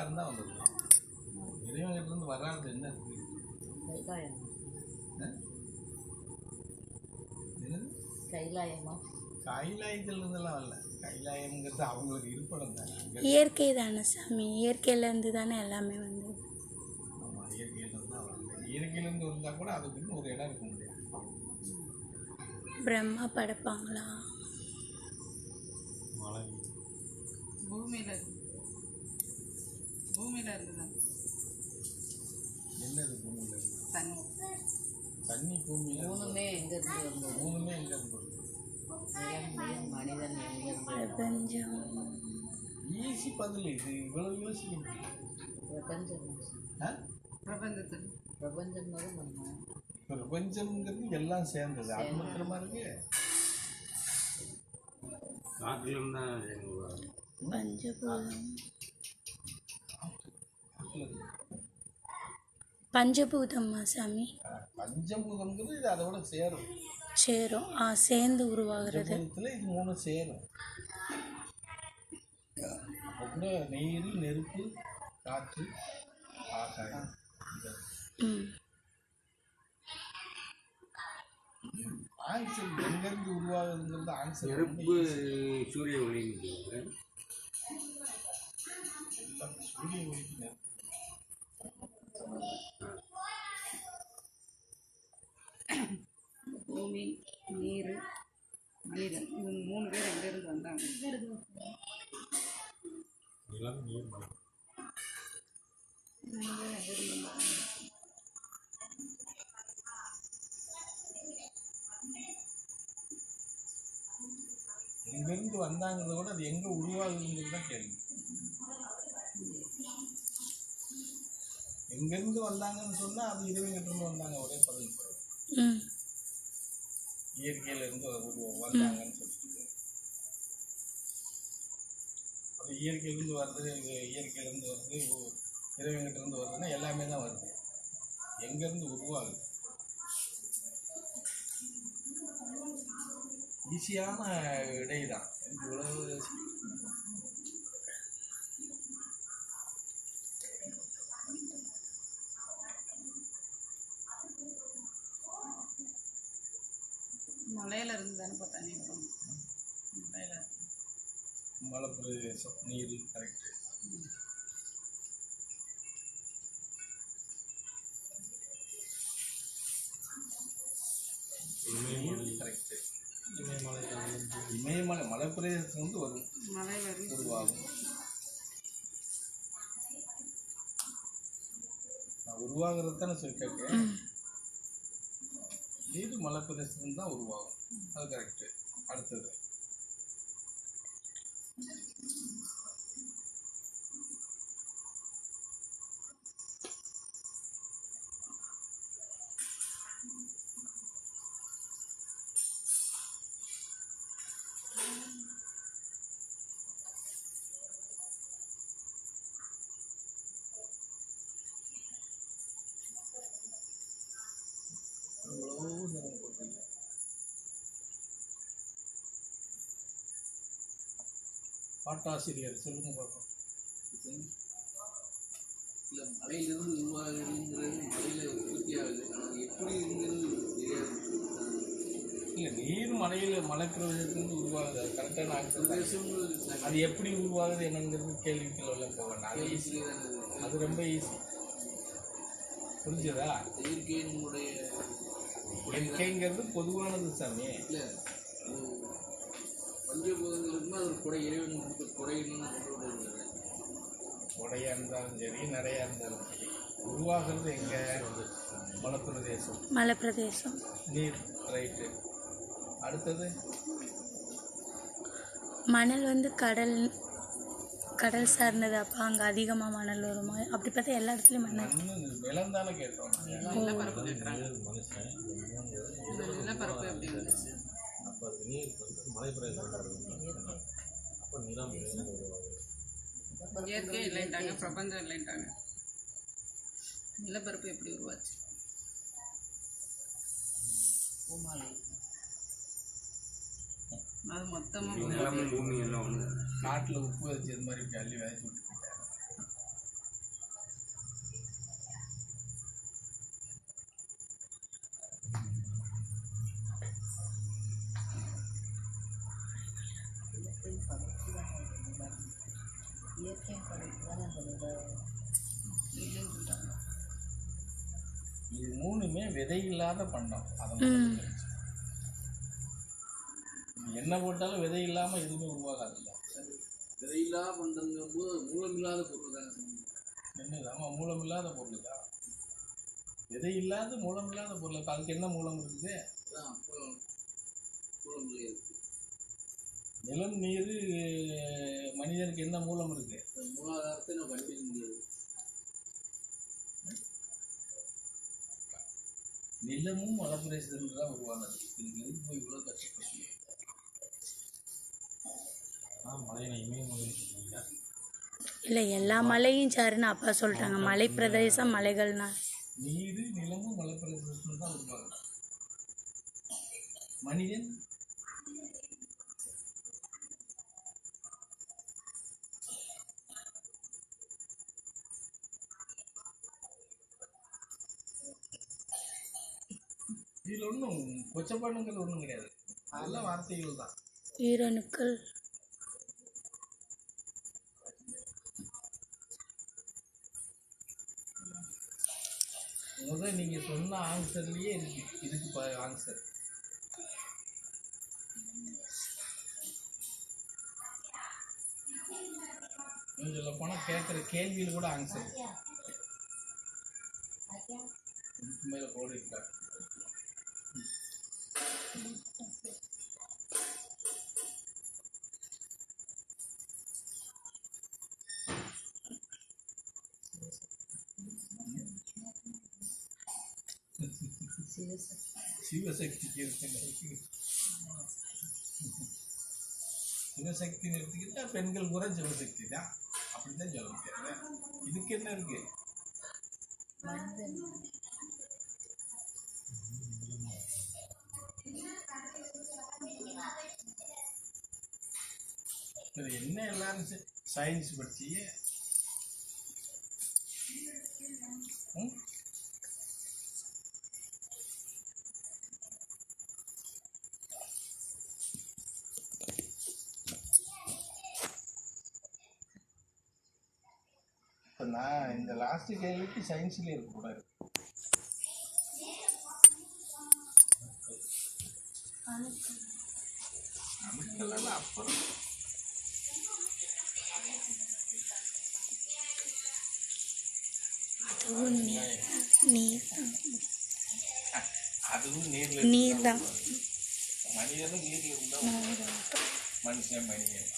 எல்லாரும் தான் வந்துருக்கோம். இறைவன்கிட்டருந்து வராது என்ன இருக்கு? கைலாயமா? கைலாயத்திலிருந்தெல்லாம் வரல. கைலாயம்ங்கிறது அவங்களுக்கு இருப்படம் தான். இயற்கை தானே சாமி, இயற்கையிலேருந்து தானே எல்லாமே வந்து. ஆமாம், இயற்கையிலேருந்து தான் வரல. இயற்கையிலேருந்து வந்தால் கூட அதுக்குன்னு ஒரு இடம் இருக்க முடியாது. பிரம்மா படைப்பாங்களா? மழை பூமியில் இருந்துதான். என்னது பூமியில் இருந்து? தண்ணி. தண்ணி பூமியில் மூணுமே எங்கேருந்து வந்தது? மூணுமே எங்கேருந்து வருது? மனிதன் எங்கேருந்து? பிரபஞ்சம். ஈஸி பதில் இது. இவ்வளவு யோசிக்கணும். பிரபஞ்சம். பிரபஞ்சத்தில் பிரபஞ்சம் தான் பண்ணோம். பிரபஞ்சம்ங்கிறது எல்லாம் சேர்ந்தது. அது மாத்திரமா இருக்கு. காற்றிலும் தான் பஞ்சபூதம். பஞ்சபூதம்மா சாமி? பஞ்சபூதம்ங்கிறது இது அதோட சேரும். சேரும். சேர்ந்து உருவாகிறது. இது மூணு சேரும். அப்புறம் நீர், நெருப்பு, காற்று, ஆகாயம். ஆன்சர் எங்கேருந்து உருவாகுதுங்கிறது ஆன்சர். நெருப்பு சூரிய ஒளி. சூரிய ஒளிக்கு பூமி, நீர், மனிதன், இது மூணு பேர் எங்கேருந்து வந்தாங்க? எங்கேருந்து வந்தாங்கிறத விட அது எங்கே உருவாகுதுங்கிறது தான் கேள்வி. எங்கேருந்து வந்தாங்கன்னு சொன்னால் அது இறைவன்கிட்டருந்து வந்தாங்க. ஒரே பதில் போயிடும். இயற்கையிலேருந்து வந்தாங்கன்னு சொல்லிட்டு அது இயற்கையிலேருந்து வருது, இயற்கையிலேருந்து வருது, இறைவன்கிட்டருந்து வருதுன்னா எல்லாமே தான் வருது. எங்கேருந்து உருவாகுது? ஈஸியான விடை தான். இவ்வளவு மலையில இருந்து தானே தண்ணி வரும். மலை பிரதேசம், நீர். கரெக்டு. கரெக்டு. இமயமலை மலை பிரதேசம் வந்து வரும், உருவாகும். நான் உருவாகிறது தானே சொல்லி கேட்கேன். நீர் மலை பிரதேசம் தான் உருவாகும். அது கரெக்டு. அடுத்தது பாட்டாசிரியர் சொல்லுங்க பார்ப்போம். இல்லை, மலையிலிருந்து உருவாகுதுங்கிறது மலையில் உற்பத்தி ஆகுது. ஆனால் எப்படி இருங்கிறது தெரியாது. இல்லை, நீர் மலையில் மலை பிரதேசத்துலேருந்து உருவாகுது. அது கரெக்டான ஆன்சர். அது எப்படி உருவாகுது என்னங்கிறது கேள்விக்குள்ள போக வேண்டாம். அது ஈஸி தானே. அது ரொம்ப ஈஸி. புரிஞ்சதா? இயற்கைங்கிறது பொதுவானது சாமி. இல்லை, பஞ்சபூதங்களுக்குமே அது ஒரு குறை. இறைவன் கொடுத்த குறைன்னு கொடையாக இருந்தாலும் சரி, நிறையா இருந்தாலும் சரி, உருவாகிறது எங்கே? மலைப்பிரதேசம். மலைப்பிரதேசம். நீர். ரைட்டு. அடுத்தது மணல் வந்து கடல் சார்ந்தது. அப்போ அங்கே அதிகமாக மணல் வருமா? அப்படி பார்த்தா எல்லா இடத்துலையும் மணல். நிலம் தானே கேட்டோம். நிலப்பரப்பு கேட்குறாங்க. நிலப்பரப்பு எப்படி இருந்துச்சு? அப்போ அது நீர் வந்து மலைப்பிரதேசம். அப்போ நிலம் இயற்கை இல்லைன்ட்டாங்க, பிரபஞ்சம் இல்லைன்ட்டாங்க. நிலப்பரப்பு எப்படி உருவாச்சு? அது மொத்தமாக பூமி எல்லாம் ஒன்று. காட்டில் உப்பு வச்சது மாதிரி இப்படி அள்ளி விதைச்சி விட்டுருக்காங்க. இயற்கையும் படைப்பு தானே அதோட இல்லைன்னு சொல்லிட்டாங்க. இது மூணுமே விதை இல்லாத பண்டம். அதை முதல்ல தெரிஞ்சுக்கணும். என்ன போட்டாலும் விதை இல்லாமல் எதுவுமே உருவாகாதுல்ல. விதையில்லா பண்டங்கும் போது மூலமில்லாத பொருள் தானே. என்ன இல்லாமல் மூலம் இல்லாத பொருள் தான். விதை இல்லாத மூலம் இல்லாத பொருள். அதுக்கு என்ன மூலம் இருக்குது? அதான் அப்போ மூலமில்லை இருக்கு. நிலம், நீர், மனிதனுக்கு என்ன மூலம் இருக்கு? மூலாதாரத்தை நான் கண்டுபிடிக்க முடியாது. நிலமும் மலைப்பிரதேசத்துல தான் உருவானது. இதுக்கு போய் இவ்வளோ கஷ்டப்பட்டு மலையை இமயமலைன்னு சொல்லுவீங்க. இல்லை எல்லா மலையும் சாருன்னு அப்பா சொல்லிட்டாங்க. மலை பிரதேசம் மலைகள்னா நீர், நிலமும் மலைப்பிரதேசத்துல தான் உருவாகுது. மனிதன் இதில் ஒன்றும் கொச்சப்பாடுங்கிறது ஒன்றும் கிடையாது. அதெல்லாம் வார்த்தைகள் தான். ஈரணுக்கள் முதல் நீங்கள் சொன்ன ஆன்சர்லேயே இருக்கு. இதுக்கு ஆன்சர் இன்னும் சொல்ல போனால் கேட்குற கேள்வியில் கூட ஆன்சர் இதுக்கு மேலே போடுறாங்க. சிவசக்திக்கு இருக்கு. சிவசக்தின்னு எடுத்துக்கிட்டா பெண்கள் கூட சிவசக்தி தான். அப்படித்தான் சொல்ல முடியாது. இதுக்கு என்ன இருக்கு? என்ன எல்லாரும் சயின்ஸ் படிச்சிய நான் இந்த லாஸ்ட் கேள்விக்கு சயின்ஸ்லேயே இருக்கக்கூடாது. அணுக்கள் அப்புறம் அதுவும் நீர் தான். மனிதனும் நீரில் இருந்தால் மனுஷன் மனிதன்.